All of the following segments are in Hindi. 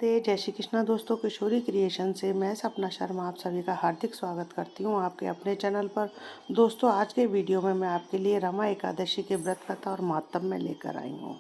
जय श्री कृष्णा दोस्तों, किशोरी क्रिएशन से मैं सपना शर्मा आप सभी का हार्दिक स्वागत करती हूँ आपके अपने चैनल पर। दोस्तों, आज के वीडियो में मैं आपके लिए रमा एकादशी के व्रत कथा और महात्म में लेकर आई हूँ।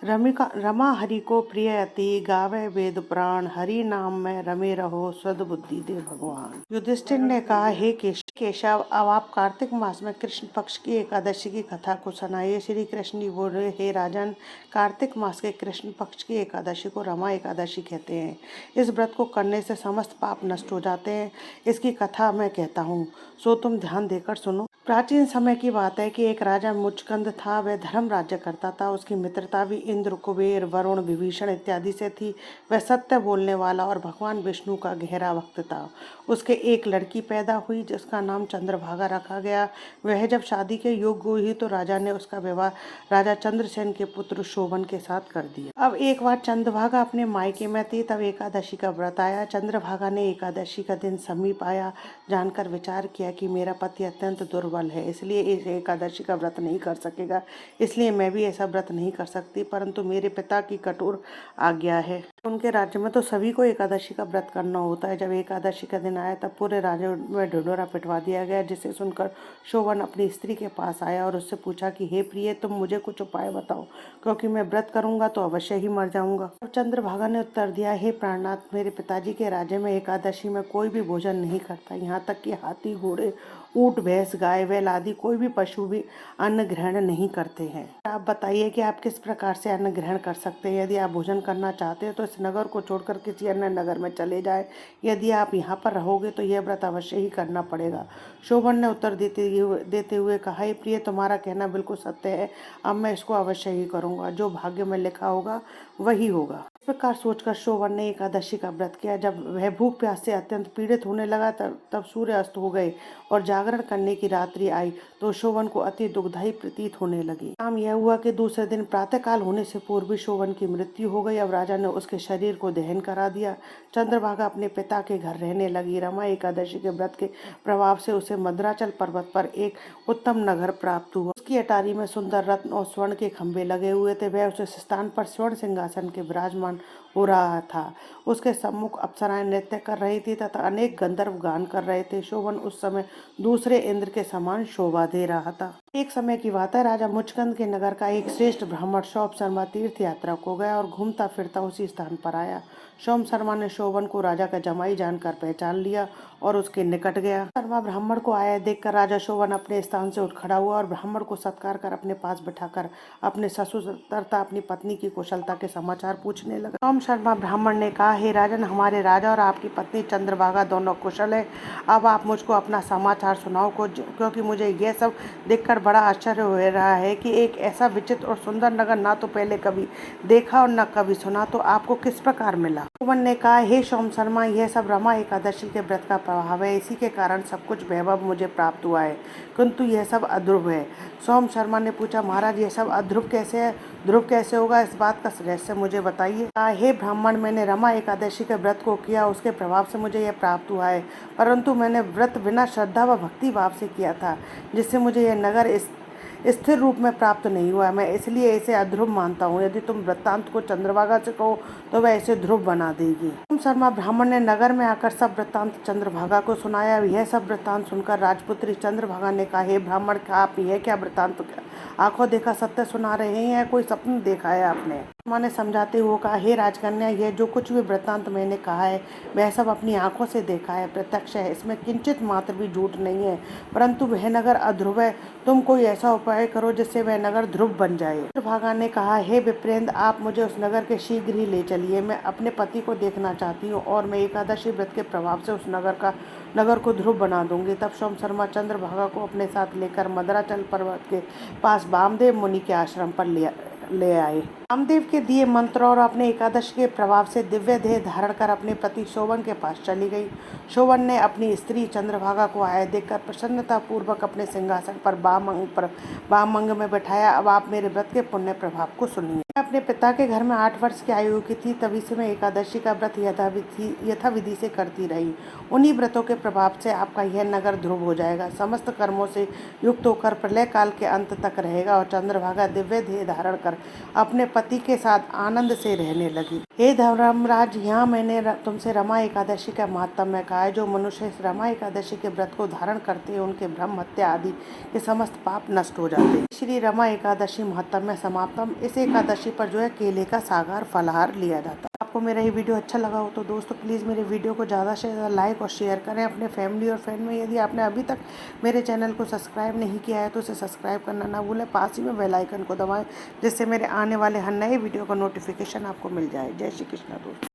रमा हरि को प्रिय अति, गावे वेद पुराण, हरि नाम में रमे रहो, सद बुद्धि दे भगवान। युधिष्ठिर ने कहा, हे केशव, अब आप कार्तिक मास में कृष्ण पक्ष की एकादशी की कथा को सुनाइए। श्री कृष्ण जी बोले, हे राजन, कार्तिक मास के कृष्ण पक्ष की एकादशी को रमा एकादशी कहते हैं। इस व्रत को करने से समस्त पाप नष्ट हो जाते हैं। इसकी कथा मैं कहता हूँ, सो तुम ध्यान देकर सुनो। प्राचीन समय की बात है कि एक राजा मुचकंद था। वह धर्म राज्य करता था। उसकी मित्रता भी इंद्र, कुबेर, वरुण, विभीषण इत्यादि से थी। वह सत्य बोलने वाला और भगवान विष्णु का गहरा भक्त था। उसके एक लड़की पैदा हुई जिसका नाम चंद्रभागा रखा गया। वह जब शादी के योग्य हुई तो राजा ने उसका विवाह राजा चंद्रसेन के पुत्र शोभन के साथ कर दिया। अब एक बार चंद्रभागा अपने मायके में थी, तब एकादशी का व्रत आया। चंद्रभागा ने एकादशी का दिन समीप आया जानकर विचार किया कि मेरा पति अत्यंत दुर्बल है, इसलिए इस एकादशी का व्रत नहीं कर सकेगा, इसलिए मैं भी ऐसा व्रत नहीं कर सकती, परंतु मेरे पिता की कठोर आज्ञा है। उनके राज्य में तो सभी को एकादशी का व्रत करना होता है। जब एकादशी का दिन आया तब पूरे राज्य में ढिढोरा पिटवा दिया गया, जिसे सुनकर शोभन अपनी स्त्री के पास आया और उससे पूछा कि हे प्रिय, तुम मुझे कुछ उपाय बताओ, क्योंकि मैं व्रत करूंगा तो अवश्य ही मर जाऊंगा। तब चंद्रभागा ने उत्तर दिया, हे प्राणनाथ, मेरे पिताजी के राज्य में एकादशी में कोई भी भोजन नहीं करता। यहाँ तक कि हाथी, घोड़े, ऊंट, भैंस, गाय, बैल आदि कोई भी पशु भी अन्न ग्रहण नहीं करते हैं। आप बताइए कि आप किस प्रकार से अन्न ग्रहण कर सकते हैं। यदि आप भोजन करना चाहते हैं तो इस नगर को छोड़कर किसी अन्य नगर में चले जाए। यदि आप यहाँ पर रहोगे तो यह व्रत अवश्य ही करना पड़ेगा। शोभन ने उत्तर देते हुए कहा, हे प्रिय, तुम्हारा कहना बिल्कुल सत्य है। अब मैं इसको अवश्य ही करूँगा। जो भाग्य में लिखा होगा वही होगा। इस प्रकार सोचकर शोभन ने एकादशी का व्रत किया। जब वह भूख प्यास से अत्यंत पीड़ित होने लगा तब सूर्य अस्त हो गए और जागरण करने की रात्रि आई तो शोभन को अति दुखदायी प्रतीत होने लगी। काम यह हुआ कि दूसरे दिन प्रातःकाल होने से पूर्व ही शोभन की मृत्यु हो गई। अब राजा ने उसके शरीर को दहन करा दिया। चंद्रभागा अपने पिता के घर रहने लगी। रमा एकादशी के व्रत के प्रभाव से उसे मद्राचल पर्वत पर एक उत्तम नगर प्राप्त हुआ। उसकी अटारी में सुंदर रत्न और स्वर्ण के खंभे लगे हुए थे। वह उस स्थान पर स्वर्ण सिंहासन के विराजमान हो रहा था। उसके सम्मुख अप्सराएं नृत्य कर रही थी तथा अनेक गंधर्व गान कर रहे थे। शोभन उस समय दूसरे इंद्र के समान शोभा दे रहा था। एक समय की बात है, राजा मुचकंद के नगर का एक श्रेष्ठ ब्राह्मण सोम शर्मा तीर्थ यात्रा को गया और घूमता फिरता उसी स्थान पर आया। सोम शर्मा ने शोभन को राजा का जमाई जानकर पहचान लिया और उसके निकट गया। शर्मा ब्राह्मण को आया देखकर राजा शोभन अपने स्थान से उठ खड़ा हुआ और ब्राह्मण को सत्कार कर अपने पास बिठाकर अपने ससुर तथा अपनी पत्नी की कुशलता के समाचार पूछने लगा। सोम शर्मा ब्राह्मण ने कहा, हे राजन, हमारे राजा और आपकी पत्नी चंद्रभागा दोनों कुशल है। अब आप मुझको अपना समाचार सुनाओ, क्योंकि मुझे यह सब देखकर बड़ा आश्चर्य हो रहा है कि एक ऐसा विचित्र और सुंदर नगर ना तो पहले कभी देखा और न कभी सुना, तो आपको किस प्रकार मिला। शोभन ने कहा, हे सोम शर्मा, यह सब रमा एकादशी के व्रत का प्रभाव है। इसी के कारण सब कुछ वैभव मुझे प्राप्त हुआ है, किंतु यह सब अध्रुव है। सोम शर्मा ने पूछा, महाराज, यह सब अध्रुव कैसे है? ध्रुव कैसे होगा? इस बात का रहस्य मुझे बताइए। हे ब्राह्मण, मैंने रमा एकादशी के व्रत को किया, उसके प्रभाव से मुझे यह प्राप्त हुआ है, परंतु मैंने व्रत बिना श्रद्धा व भक्ति भाव से किया था, जिससे मुझे यह नगर स्थिर रूप में प्राप्त नहीं हुआ। मैं इसलिए इसे अध्रुव मानता हूँ। यदि तुम वृत्तांत को चंद्रभागा से कहो तो वह इसे ध्रुव बना देगी। सोम शर्मा ब्राह्मण ने नगर में आकर सब वृत्तांत चंद्रभागा को सुनाया। यह सब वृत्तांत सुनकर राजपुत्री चंद्रभागा ने कहा, हे ब्राह्मण, आप यह क्या वृत्तांत आंखों देखा सत्य सुना रहे हैं? कोई सपना देखा है आपने? ने समझाते हुए कहा, हे राजकन्या, यह जो कुछ भी वृत्तांत मैंने कहा है वह सब अपनी आंखों से देखा है, प्रत्यक्ष है। इसमें किंचित मात्र भी झूठ नहीं है, परंतु वह नगर अध्रुव है। तुम कोई ऐसा उपाय करो जिससे वह नगर ध्रुव बन जाए। चंद्रभागा ने कहा, हे विप्रेंद्र, आप मुझे उस नगर के शीघ्र ही ले चलिए। मैं अपने पति को देखना चाहती हूँ और मैं एकादशी व्रत के प्रभाव से उस नगर को ध्रुव बना दूंगी। तब सोम शर्मा चंद्रभागा को अपने साथ लेकर मद्राचल पर्वत के पास वामदेव मुनि के आश्रम पर ले आए। वामदेव के दिए मंत्र और अपने एकादशी के प्रभाव से दिव्य देह धारण कर अपने पति शोभन के पास चली गई। शोभन ने अपनी स्त्री चंद्रभागा को आया देखकर प्रसन्नता पूर्वक अपने सिंहासन पर वाम अंग में बैठाया। अब आप मेरे व्रत के पुण्य प्रभाव को सुनिए। मैं अपने पिता के घर में 8 वर्ष की आयु की थी, तभी से मैं एकादशी का व्रत यथाविधि से करती रही। उन्हीं व्रतों के प्रभाव से आपका यह नगर ध्रुव हो जाएगा, समस्त कर्मों से युक्त होकर प्रलय काल के अंत तक रहेगा। और चंद्रभागा दिव्य देह धारण कर अपने पति के साथ आनंद से रहने लगी। हे धर्मराज, यहाँ मैंने तुमसे रमा एकादशी का महात्म्य कहा है। जो मनुष्य इस रमा एकादशी के व्रत को धारण करते हैं उनके ब्रह्म हत्या आदि के समस्त पाप नष्ट हो जाते हैं। श्री रमा एकादशी महात्म्य समाप्तम। इस एकादशी पर जो है केले का सागर फलाहार लिया जाता है। आपको मेरा ये वीडियो अच्छा लगा हो तो दोस्तों प्लीज़ मेरे वीडियो को ज़्यादा से ज़्यादा लाइक और शेयर करें अपने फैमिली और फ्रेंड में। यदि आपने अभी तक मेरे चैनल को सब्सक्राइब नहीं किया है तो उसे सब्सक्राइब करना ना भूलें। पास ही में बेल आइकन को दबाएं जिससे मेरे आने वाले हर नए वीडियो का नोटिफिकेशन आपको मिल जाए। जय श्री कृष्ण दोस्तों।